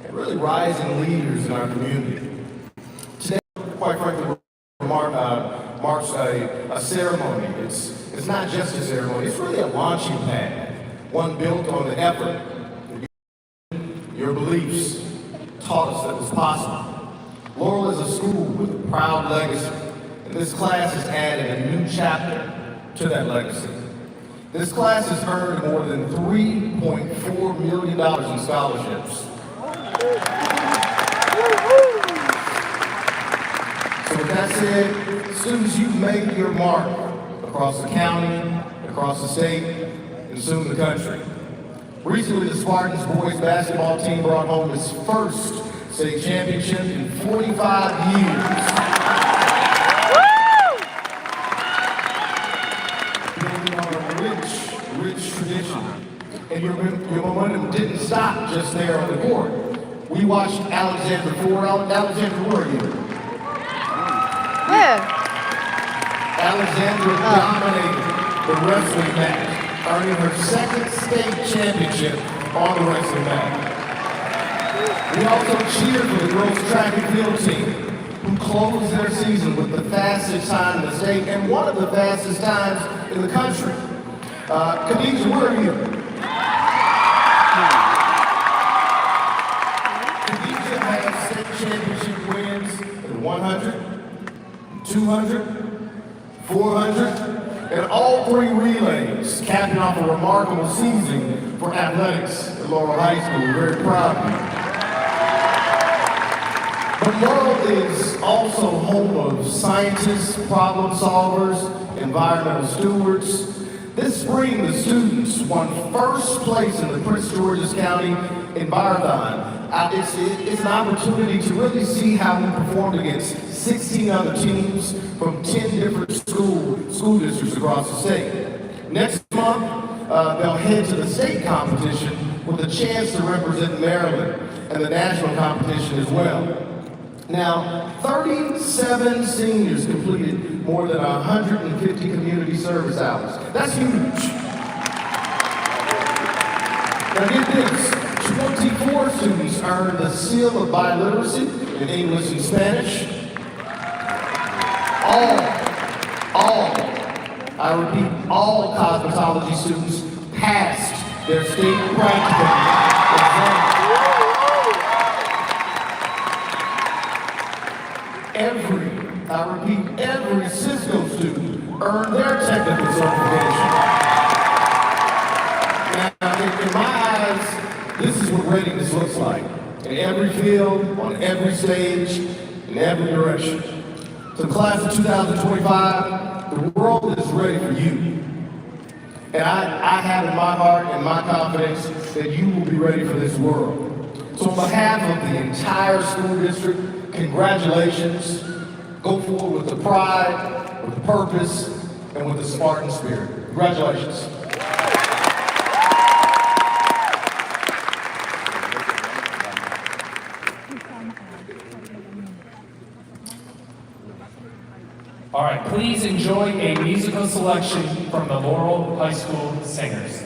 and really rising leaders in our community. Today, quite frankly, marks a ceremony. It's not just a ceremony, it's really a launching pad, one built on the effort. Your beliefs taught us that it was possible. Laurel is a school with a proud legacy, and this class has added a new chapter to that legacy. This class has earned more than $3.4 million in scholarships. So with that said, students, you've made your mark across the county, across the state, and soon the country. Recently, the Spartans boys basketball team brought home its first state championship in 45 years. Building on a rich tradition. And your momentum didn't stop just there on the court. We watched Alexandra Ford. Alexandra, where are you? Yeah. Alexandra dominated the wrestling match, earning her second state championship on the wrestling mat. We also cheered for the girls' track and field team, who closed their season with the fastest time in the state and one of the fastest times in the country. Khadijah, where are you? Khadijah has state championship wins in 100, 200, 400, and all three relays, capping off a remarkable season for athletics at Laurel High School. We're very proud of you. But Laurel is also home of scientists, problem solvers, environmental stewards. This spring, the students won first place in the Prince George's County Envirothon. It's an opportunity to really see how we performed against 16 other teams from 10 different school districts across the state. Next month, they'll head to the state competition with a chance to represent Maryland and the national competition as well. Now, 37 seniors completed more than 150 community service hours. That's huge. Now get this. 24 students earned the seal of biliteracy in English and Spanish. I repeat, all cosmetology students passed their state practical exam. Every Cisco student earned their technical certification. Now, in my eyes, this is what readiness looks like. In every field, on every stage, in every direction. So the class of 2025, the world is ready for you. And I have in my heart and my confidence that you will be ready for this world. So on behalf of the entire school district, congratulations. Go forward with the pride, with the purpose, and with the Spartan spirit. Congratulations. All right, please enjoy a musical selection from the Laurel High School Singers.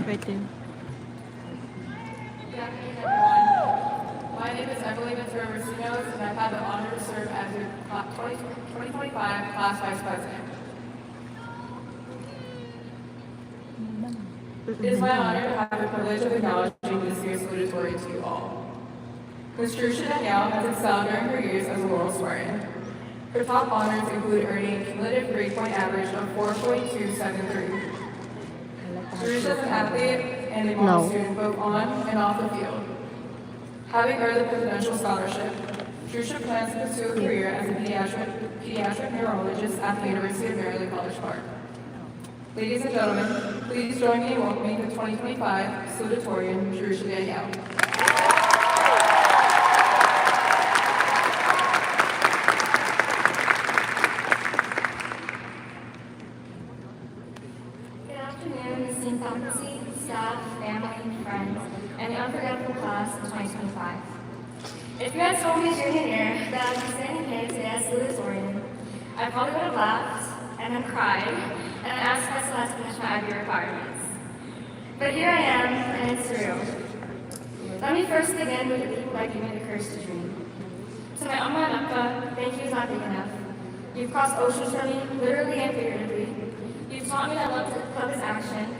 Right there. Good afternoon, everyone. My name is Emily Ventura Racino, and I've had the honor to serve as your 2025 Class Vice President. It is my honor to have the privilege of acknowledging this year's salutatorian to you all. Ms. Trusha Danielle has excelled during her years as a Laurel Spartan. Her top honors include earning a cumulative grade-point average of 4.273. Trusha is an athlete and a model student both on and off the field. Having earned the presidential scholarship, Trusha plans to pursue a career as a pediatric neurologist at the University of Maryland College Park. Ladies and gentlemen, please join me in welcoming the 2025 salutatorian, Trusha Danielle. Good afternoon, esteemed faculty, staff, family, friends, and the unforgettable class of 2025. If you had told me junior year that I'd be standing here today as salutatorian, I probably would have laughed and then cried and then asked myself to finish my IB requirements. But here I am, and it's real. Let me first begin with the people that gave me the courage to dream. To my Amma and Appa, thank you is not big enough. You've crossed oceans for me, literally and figuratively. You've taught me that love is action.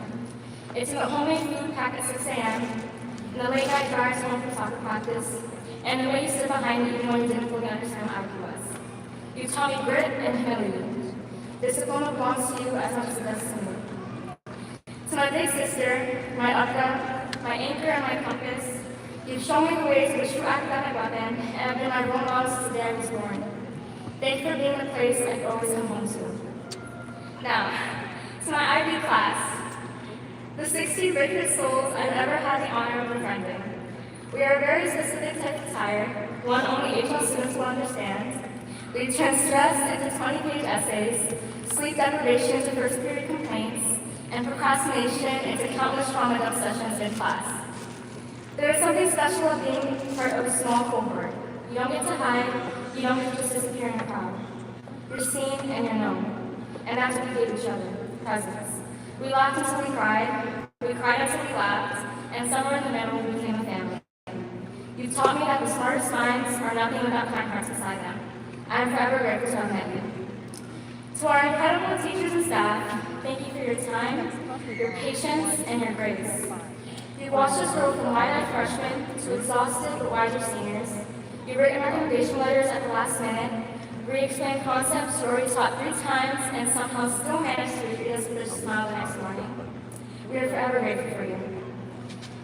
It took a homemade food packed at 6 a.m., and the late night drives home from soccer practice, and the way you stood behind me even when you didn't fully understand what IB was. You've taught me grit and humility. This diploma belongs to you as much as it does to me. To my big sister, my Akka, my anchor and my compass, you've shown me the ways of a true academic weapon, and have been my role model since the day I was born. Thank you for being the place I've always come home to. Now, to my IB class, the 60 greatest souls I've ever had the honor of befriending. We are a very specific type of tire, one only HL students will understand. We turn stress into 20-page essays, sleep deprivation into first period complaints, and procrastination into countless trauma dump sessions in class. There is something special about being part of a small cohort. You don't get to hide, you don't get to just disappear in a crowd. You're seen and you're known. And that's what we gave each other, presence. We laughed until we cried until we laughed, and somewhere in the middle we became a family. You've taught me that the smartest minds are nothing without kind hearts beside them. I am forever grateful to have met you. To our incredible teachers and staff, thank you for your time, your patience, and your grace. You watched us grow from wide-eyed freshmen to exhausted but wiser seniors. You've written recommendation letters at the last minute, re-explained concepts you already taught 3 times, and somehow still managed to greet us with a smile the next morning. We are forever grateful for you.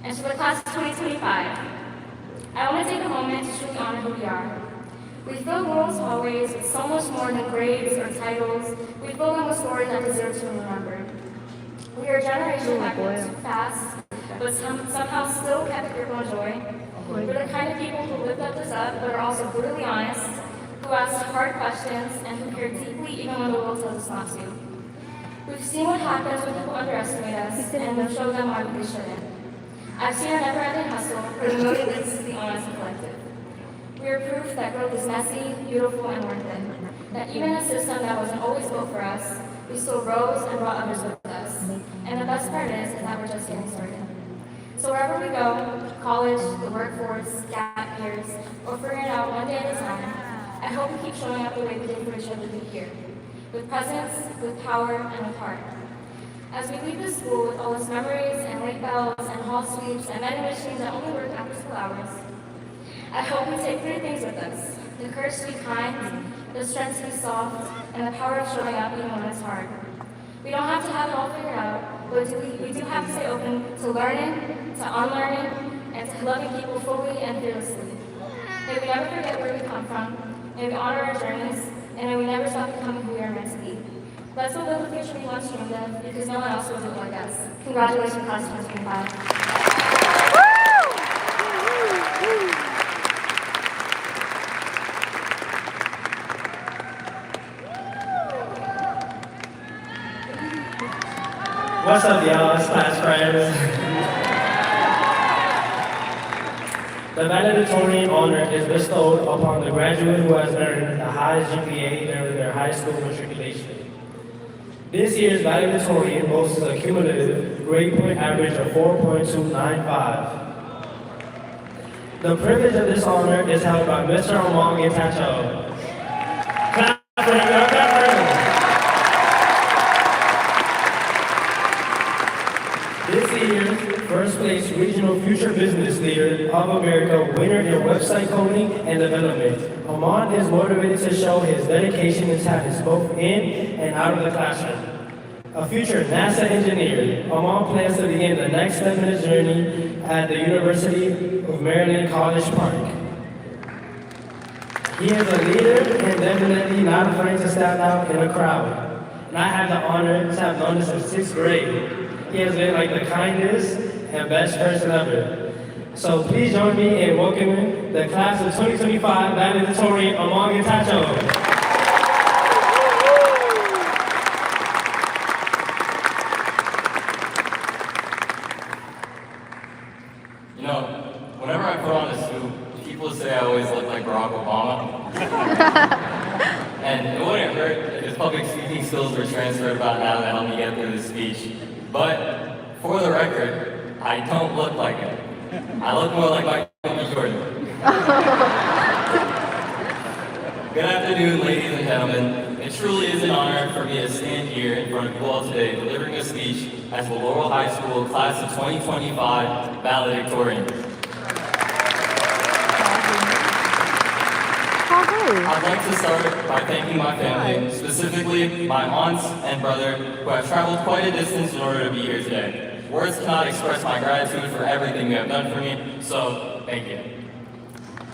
And to the class of 2025, I want to take a moment to truly honor who we are. We fill Laurel's hallways with so much more than grades or titles. We fill them with stories that deserve to be remembered. We are a generation that grew too fast, but somehow still kept a grip on joy. We're the kind of people who lift others up, but are also brutally honest, who ask hard questions, and who care deeply even when the world tells us not to. We've seen what happens when people underestimate us, and we've shown them why we shouldn't. I've seen our never-ending hustle, promoting this is the honest and collective. We are proof that growth is messy, beautiful, and worth it. That even in a system that wasn't always built for us, we still rose and brought others with us. And the best part is that we're just getting started. So wherever we go, college, the workforce, gap years, or figuring it out one day at a time, I hope we keep showing up the way we did for each other here. With presence, with power, and with heart. As we leave this school with all its memories and late bells and hall sweeps and vending machines that only work after school hours, I hope we take 3 things with us: the courage to be kind, the strength to be soft, and the power of showing up even when it's hard. We don't have to have it all figured out, but we do have to stay open to learning, to unlearning, and to loving people fully and fearlessly. May we never forget where we come from, may we honor our journeys, and may we never stop becoming who we are meant to be. Let's build the future we once dreamed of, because no one else will do it like us. Congratulations, class of 2025. What's up, y'all? It's class friends. The valedictorian honor is bestowed upon the graduate who has earned the highest GPA during their high school matriculation. This year's valedictorian boasts a cumulative grade point average of 4.295. The privilege of this honor is held by Mr. Among Itacho. Clap for him, y'all, clap for him. This year's first place Regional Future Business Leader of America winner in website coding and development. Amon is motivated to show his dedication and talents both in and out of the classroom. A future NASA engineer, Amon plans to begin the next step in his journey at the University of Maryland College Park. He is a leader and definitely not afraid to stand out in a crowd. And I have the honor to have known him since 6th grade. He has been like the kindest and best person ever. So please join me in welcoming the class of 2025 valedictorian Among Itacho. You know, whenever I put on a suit, people say I always look like Barack Obama. And it wouldn't hurt if his public speaking skills were transferred about now to help me get through this speech. But for the record, I don't look like him. I look more like Michael B. Jordan. Good afternoon, ladies and gentlemen. It truly is an honor for me to stand here in front of you all today delivering a speech as the Laurel High School Class of 2025 valedictorian. I'd like to start by thanking my family, specifically my aunts and brother, who have traveled quite a distance in order to be here today. Words cannot express my gratitude for everything you have done for me, so thank you.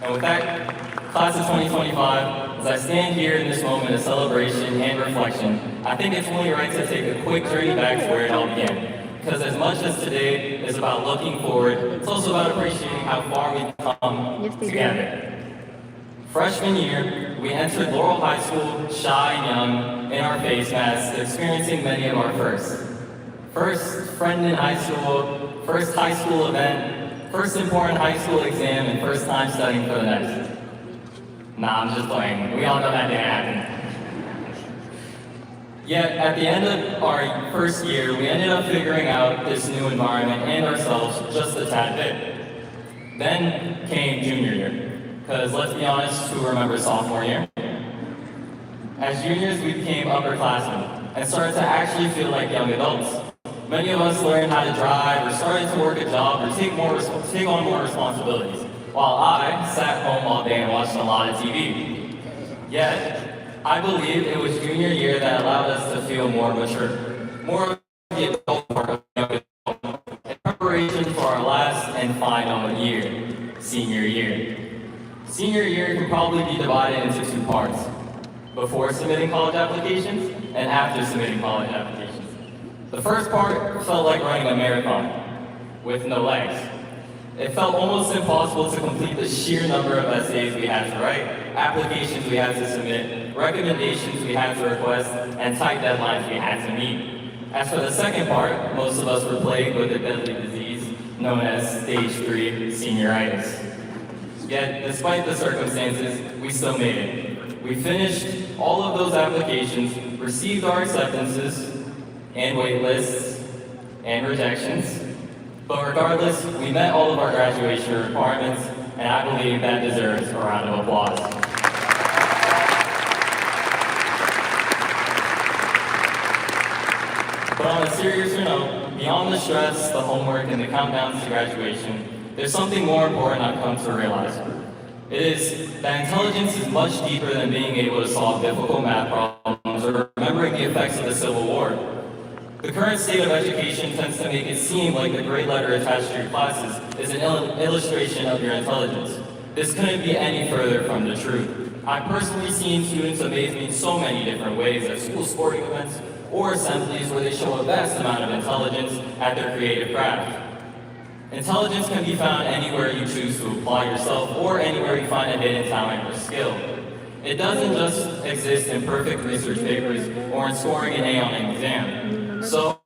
And with that, Class of 2025, as I stand here in this moment of celebration and reflection, I think it's only right to take a quick journey back to where it all began. Because as much as today is about looking forward, it's also about appreciating how far we've come together. Freshman year, we entered Laurel High School shy and young in our face masks, experiencing many of our firsts. First friend in high school, first high school event, first important high school exam, and first time studying for the next. Nah, I'm just playing. We all know that didn't happen. Yet, at the end of our first year, we ended up figuring out this new environment and ourselves just a tad bit. Then came junior year. Because let's be honest, who remembers sophomore year? As juniors, we became upperclassmen and started to actually feel like young adults. Many of us learned how to drive or started to work a job or take on more responsibilities, while I sat home all day and watched a lot of TV. Yet, I believe it was junior year that allowed us to feel more mature, more of the adult part of young adult, in preparation for our last and final year, senior year. Senior year can probably be divided into two parts: before submitting college applications and after submitting college applications. The first part felt like running a marathon with no legs. It felt almost impossible to complete the sheer number of essays we had to write, applications we had to submit, recommendations we had to request, and tight deadlines we had to meet. As for the second part, most of us were plagued with a deadly disease known as stage 3 senioritis. Yet, despite the circumstances, we still made it. We finished all of those applications, received our acceptances, and wait lists, and rejections. But regardless, we met all of our graduation requirements, and I believe that deserves a round of applause. But on a seriouser note, beyond the stress, the homework, and the countdowns to graduation, there's something more important I've come to realize. It is that intelligence is much deeper than being able to solve difficult math problems or remembering the effects of the Civil War. The current state of education tends to make it seem like the grade letter attached to your classes is an illustration of your intelligence. This couldn't be any further from the truth. I've personally seen students amaze me in so many different ways at school sporting events or assemblies where they show a vast amount of intelligence at their creative craft. Intelligence can be found anywhere you choose to apply yourself or anywhere you find a hidden talent or skill. It doesn't just exist in perfect research papers or in scoring an A on an exam. So,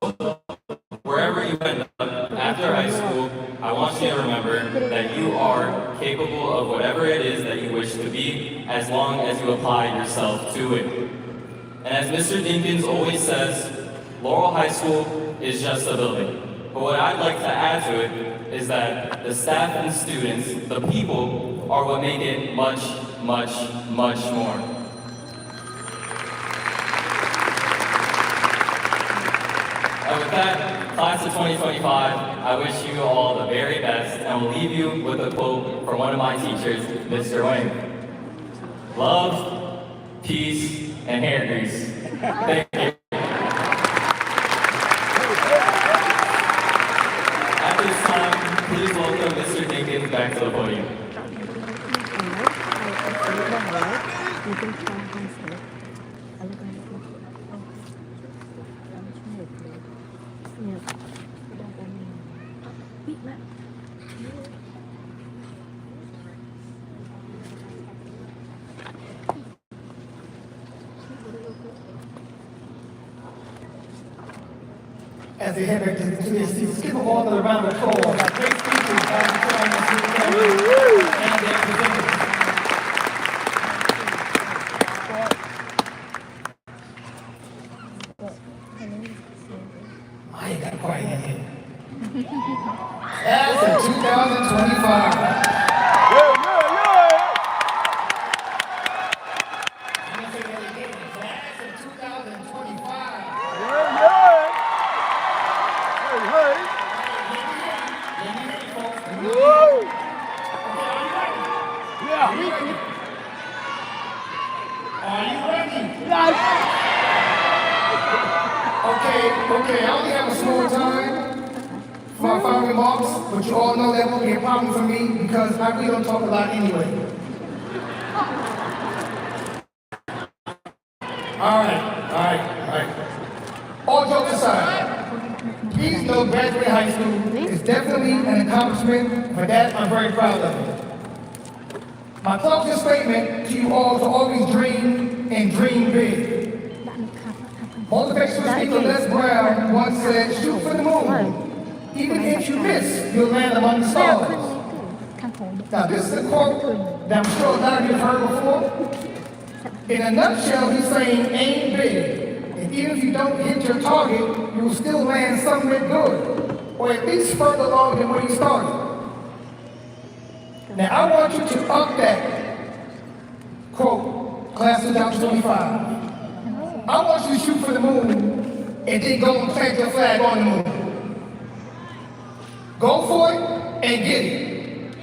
wherever you end up after high school, I want you to remember that you are capable of whatever it is that you wish to be, as long as you apply yourself to it. And as Mr. Dinkins always says, Laurel High School is just a building. But what I'd like to add to it is that the staff and students, the people, are what make it much, much, much more. And with that, class of 2025, I wish you all the very best, and will leave you with a quote from one of my teachers, Mr. Wayne. Love, peace, and hair grease. Thank you. At this time, please welcome Mr. Dinkins back to the podium. As they head back to their seats, give them all a round of applause. Our great speakers as we turn this and their presenters. I ain't got quiet in here. Class of 2025. I'm gonna say that again. Class of 2025. Okay, I only have a small time for my final remarks, but you all know that won't be a problem for me because I really don't talk a lot anyway. All right. All jokes aside, please know graduating high school is definitely an accomplishment. For that, I'm very proud of it. My closing statement to you all to always dream and dream big. Motivational speaker Les Brown once said, shoot for the moon. Even if you miss, you'll land among the stars. Now this is a quote that I'm sure a lot of you have heard before. In a nutshell, he's saying aim big. And even if you don't hit your target, you will still land somewhere good. Or at least further along than where you started. Now I want you to up that quote, class of 2025. I want you to shoot for the moon and then go and plant your flag on the moon. Go for it and get it.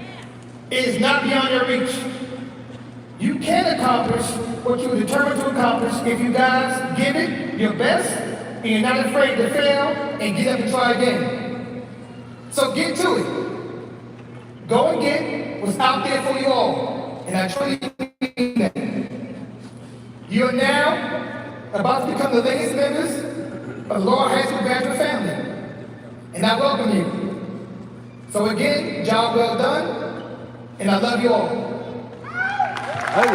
It is not beyond your reach. You can accomplish what you're determined to accomplish if you guys give it your best and you're not afraid to fail and get up and try again. So get to it. Go and get what's out there for you all. And I truly mean that. You're now about to become the latest members of the Laurel High School graduate family. And I welcome you. So again, job well done, and I love you all. Hey!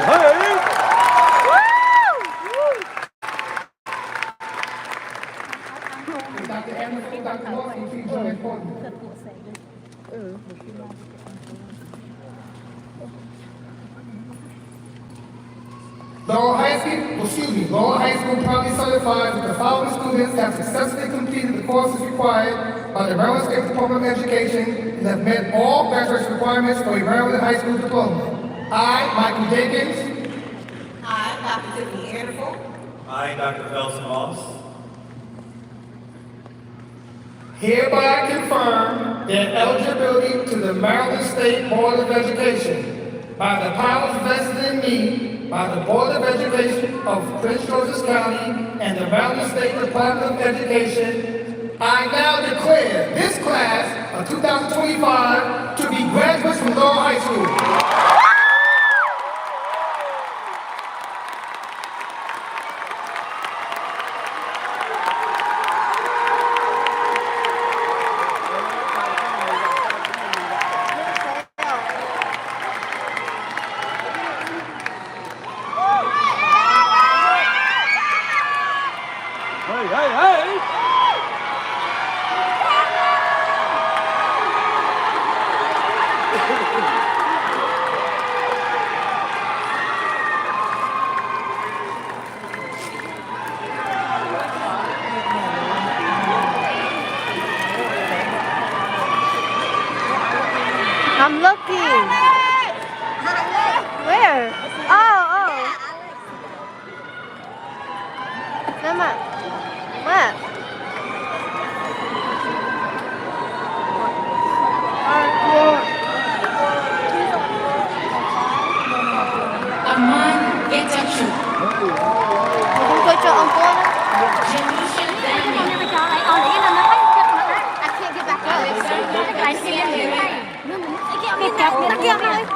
Dr. Anderson, Dr. Lawson, please join us for me. Laurel High School proudly certifies that the following students have successfully completed the courses required by the Maryland State Department of Education and have met all bachelor's requirements for a Maryland High School diploma. I, Michael Jenkins. I, Dr. Tiffany Anderson. I, Dr. Felsen Moss. Hereby confirm their eligibility to the Maryland State Board of Education by the powers vested in me by the Board of Education of Prince George's County and the Maryland State Department of Education. I now declare this class of 2025 to be graduates from Laurel High School. I'm looking. Where? Oh. Nama. What? Aman Getachew. Không coi cho ông cô nữa. Janusha Dani. I can't get back up.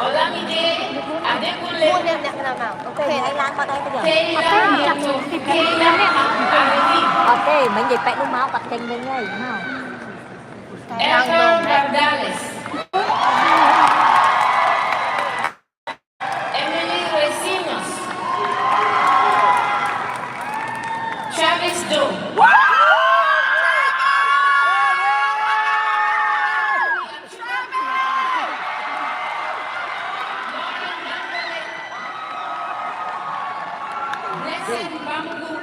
Olamide Adekunle. Mua đem nè nào nào. Ok, anh láng qua đây bây giờ. Keila Nyato. Keila Aravi. Ok, mấy người bạn đúng máu tập tranh lên ngay, đúng không? Efraim Bardales. Emily Recinos. Travis Doe. Blessed Bambu.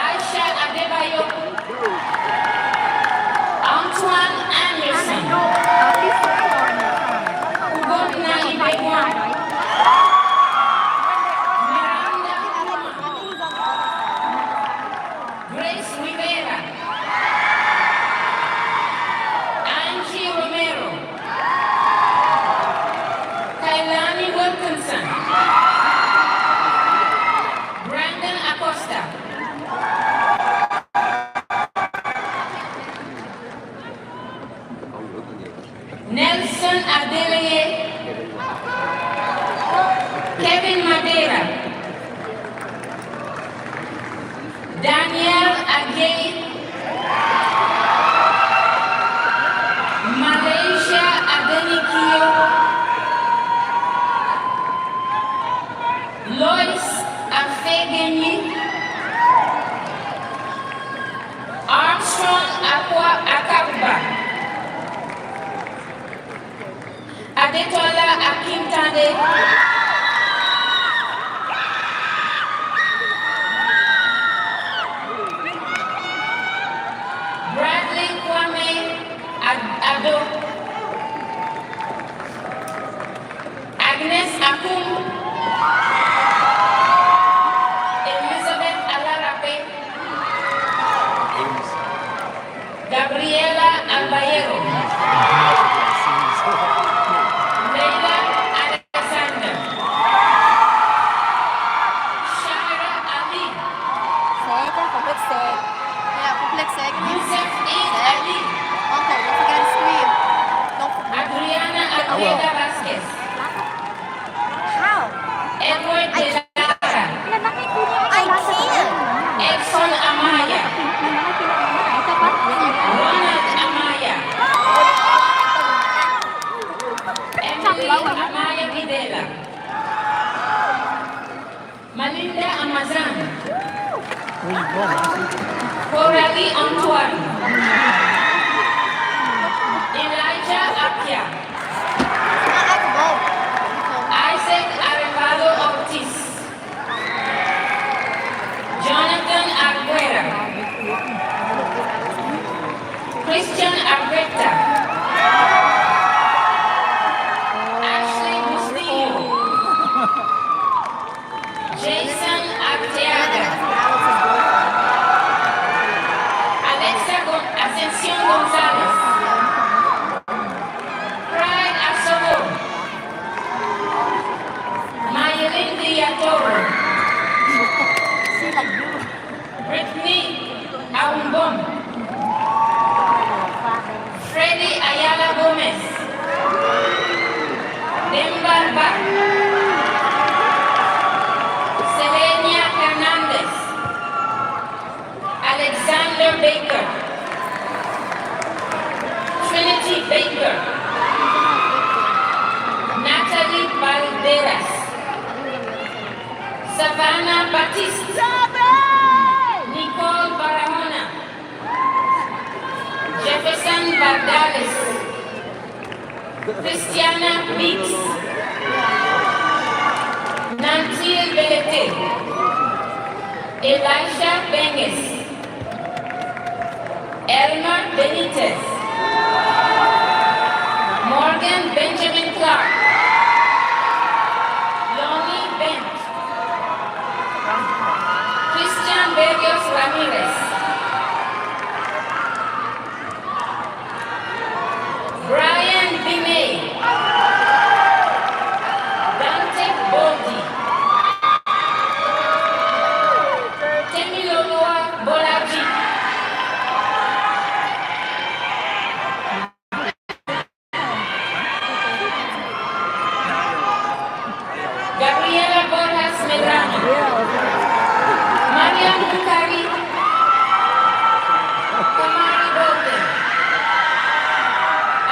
Aisha Adebayo. Antoine Anderson. Ugonna Ibewa. Miranda Uma. Grace Rivera. Angie Romero. Kailani Wilkinson. Brandon Acosta. Nelson Adeleye. Kevin Madeira. Daniel Agay. Malaysia Adenikio. Lois Afegeni. Armstrong Akwa Akaba. Adetola Akintade. Bradley Kwame Ado. Agnes Akum. Elizabeth Alarape. Gabriela Albayero. Leila Alexander. Shara Ali. Xe chứ, không biết xe. Yeah, public second. Yusuf Eid Ali. Okay, don't forget to scream. Don't forget. Adriana Agueda Vasquez. How? Edward De Lara. I can't. Edson Amaya. Ronald Amaya. Emily Amaya Videla. Malinda Amazan. Coralie Antoine. Elijah Apia. I can go. Isaac Arevalo Ortiz. Jonathan Arguera. Christian Argueta. Ashley Bustillo. Jason Arteaga. Ascensión González. Pride Asobo. Mayelin Villatoro. Brittany Aumbom. Freddy Ayala Gomez. Dembar Bach. Selenia Hernandez. Alexander Baker. Trinity Baker. Natalie Valderas. Savannah Batista. Nicole Barahona. Jefferson Bardales. Christiana Beats. Nantil Belete. Elisha Benges. Elmer Benitez. Morgan Benjamin Clark. Lonnie Bent. Christian Berrios Ramirez. Brian Bimay. Dante Boldi. Temilolua Bolaji. Gabriela Borjas Medrano. Mariam Bukari. Kamari Bolton.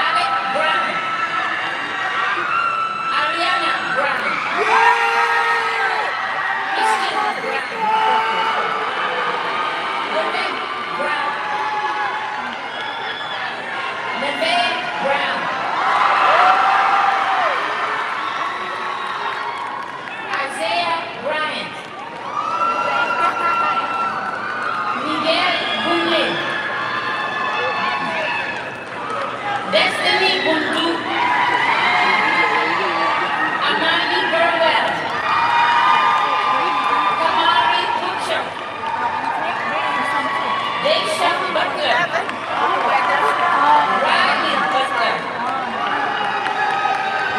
Alec Brown. Ariana Brown. Christian Brown. Lorraine Brown. Neve Brown. Isaiah Bryant. Miguel Bunye. Destiny Bundu. Amani Burwell. Kamari Butcher. Desha Butler. Riley Butler.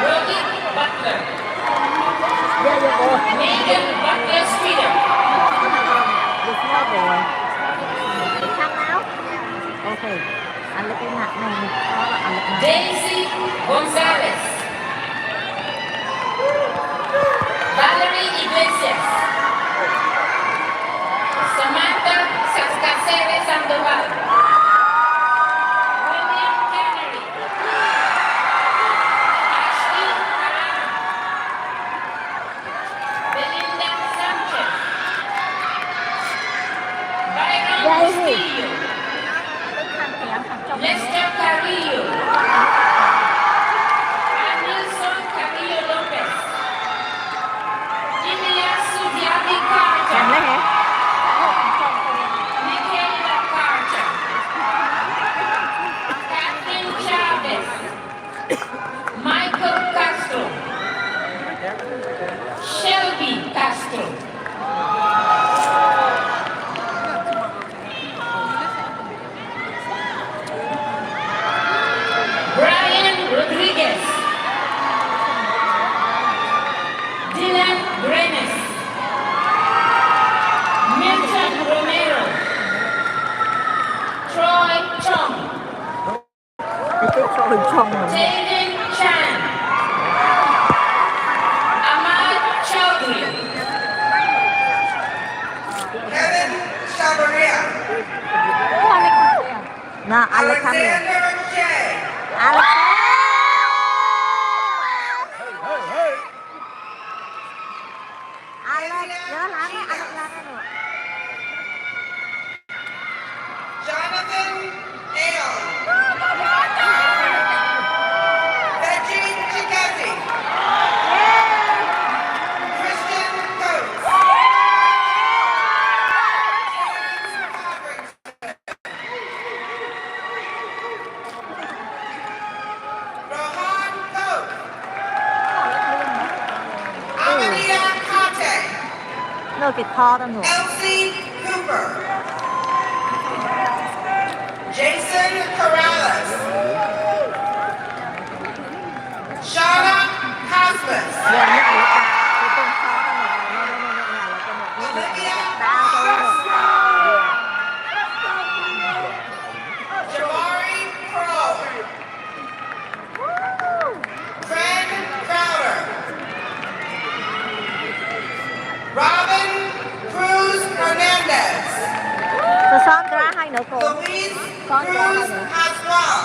Rohit Butler. Megan Butler Streeter. Thắt áo. Ok. Anh lấy cái mặt này nè. Đó là anh lấy mặt. Daisy Gonzalez. Valerie Iglesias. Samantha Sascacere Sandoval. William Canary. Ashley Carano. Belinda Sanchez. Byron Castillo. Lester Carrillo. Anilson Carrillo Lopez. Julia Sudiati Carter. Làm lấy hả? Michaela Carter. Catherine Chavez. Michael Castro. Shelby Castro. Brian Rodriguez. Dylan Brenes. Milton Romero. Troy Chong. Cái trôi tròn rồi. Jaden Chan. Amal Chaudhry. Kevin Chavarria. Nè, anh lấy camera. Alexander Shea. Alex. Alex, nhớ lắm á, Alex làm cái được. Jonathan Ayo. Veggie Chikati. Christian Coates. Rohan Coates. Amadia Kate. Nơi cái kho đó nữa. Elsie Cooper. Jason Corrales. Shauna Cosmas. Giờ nó ở cả cái con kho đó nữa. Olivia Đau cho nó Fox. được. Jamari Crow. Fred Crowder. Robin Cruz Hernandez. Rồi son ra hai nữa cô. Louise Con ra hai Cruz nữa. Haswell.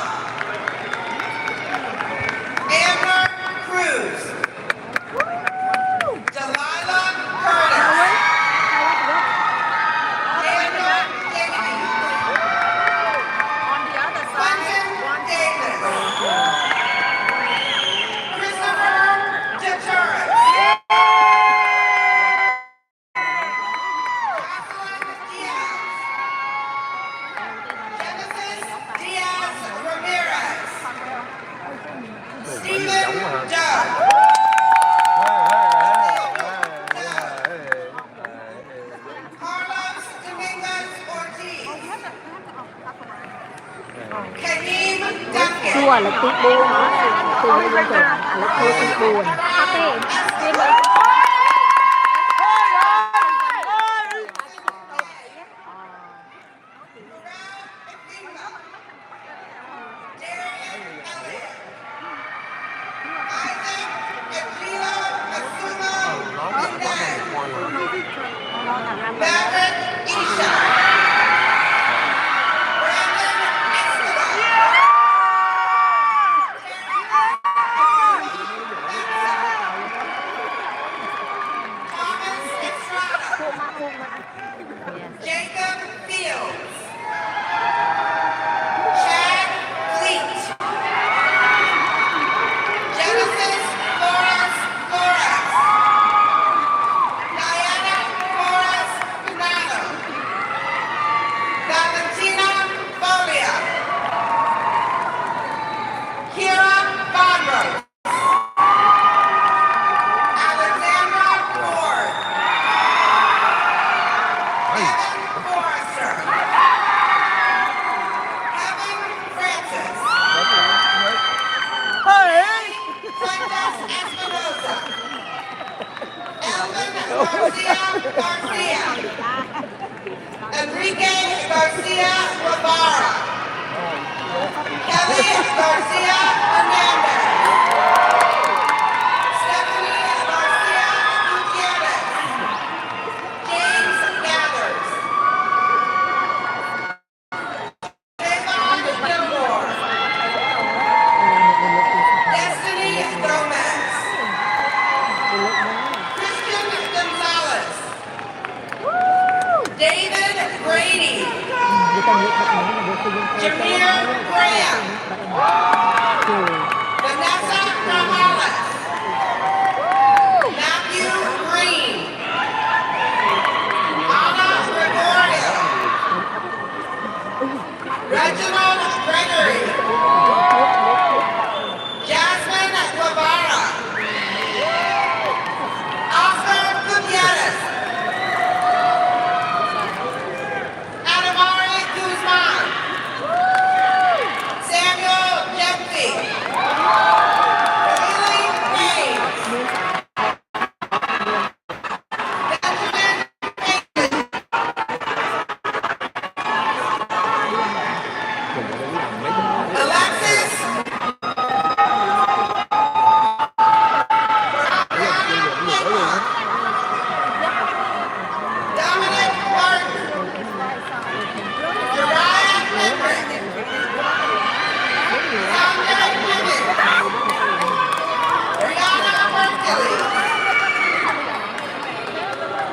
Amber Cruz. Delilah Curtis. Daniel Digby. Quentin Davis. Christopher Deturris. Jocelyn Diaz. Genesis Diaz Ramirez. Kaheem Duncan. Chua là tiết buồn. Từ bây giờ là chua tiết buồn. Maverick Isha. Jacob Fields. Chad Fleet. Genesis Flores Flores. Diana Flores Pinado. Valentina Folia. Kira Bonrose. Alexandra Ford. Evan Forrester. Evan Francis. Fuentes Espinosa. Elvin Garcia Garcia. Enrique Garcia Guevara. Kelly Garcia Hernandez. Stephanie Garcia Gutierrez. James Gathers. Devon Gilmore. Destiny Gomez. Christian Gonzalez. David Brady. Jameer Graham. Vanessa Ramales. Matthew Green. Anna Gregorio. Reginald Gregory. Jasmine Guevara. Oscar Gutierrez. Adamari Guzman. Samuel Dempsey. Haley Hayes. Benjamin Payton. Alexis Dominic Martin. Uriah Hendrick. Sandra Nimitz. Rihanna Hercules.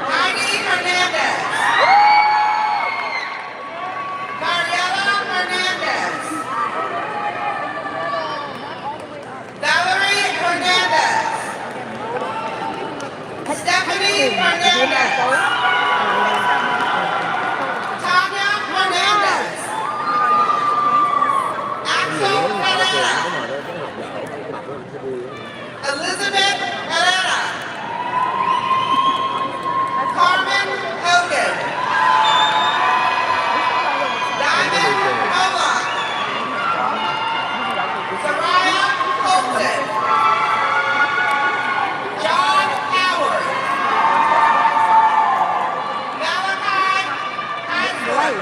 Heidi Hernandez. Mariela Hernandez. Valerie Hernandez. Stephanie Hernandez. Tanya Hernandez. Axel Herrera. Elizabeth Herrera. Carmen Hogan. Diamond Pollock. Soraya Colton. John Howard. Malachi Heisler.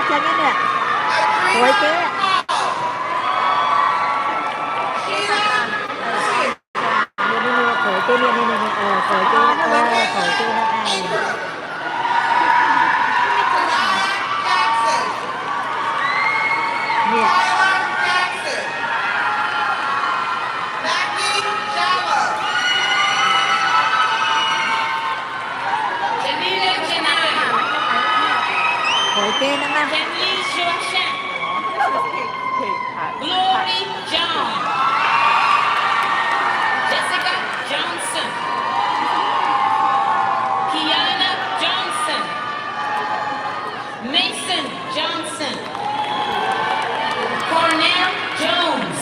Chân cái nè. Ngồi Adrena kia. Hall. Sheila Shear. Ngồi kia nè. Ngồi kia nó ai. Tanaya Jackson. Nè. Tyler Jackson. Mackie Shallow. Jamila Janai. Ngồi kia nó ăn. Kenley Shortshan. Glory John. Jessica Johnson. Kiana Johnson. Mason Johnson. Cornell Jones.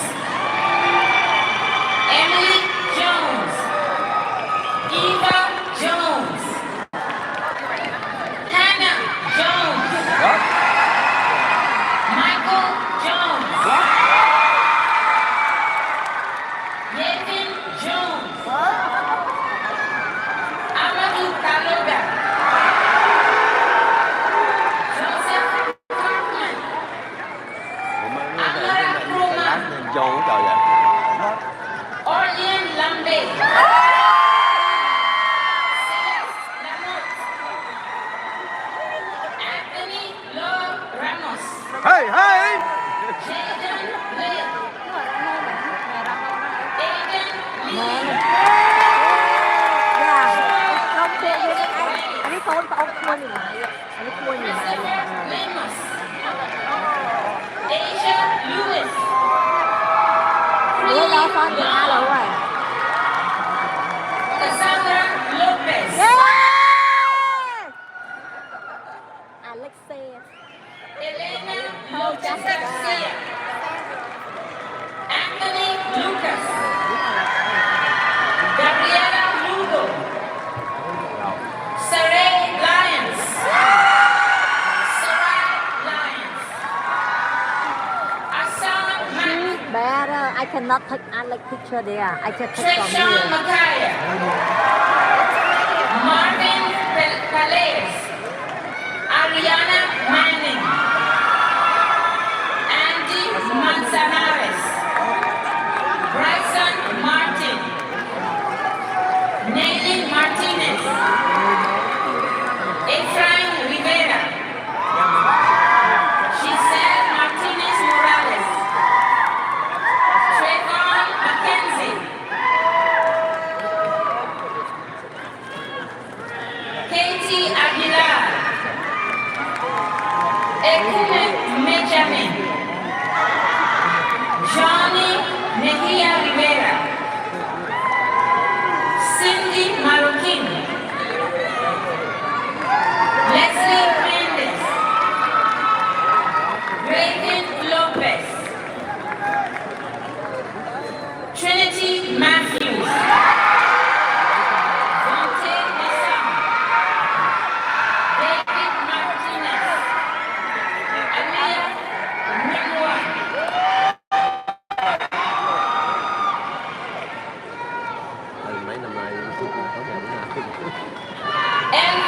Emily Jones. Eva Jones. Hannah Jones. John trời vậy. Orien Lambe. Celeste Lamotte. Anthony Lo Ramos. Hey, hey! Jaden Lin. Aiden Lee. không kia như cái anh ấy con của ông thua như lại anh ấy thua như lại Christopher Lemos. Asia Lewis. đứa đó con của A rồi Cassandra Lopez. Alexia Elena Lopez Garcia. Anthony Lucas. Gabriela Lugo. Saray Lyons. Sarai Lyons. Asana Mack. better I cannot take Alex picture there I can take from Treshawn here Makaya. Marvin Palais. Ariana Manning. Andy Manzanares. Bryson Martin. Nelly Martinez. Efrain Rivera. Giselle Martinez Morales. Trayvon McKenzie. Katie Aguilar. Ekume Benjamin. Johnny Mejia Rivera. Cindy Marroquin. Leslie Mendes. Raven Lopez. Trinity Matthews. Vontae Messam. David Martinez. Amir Ringwan. Mấy năm nay có đẹp nào. Em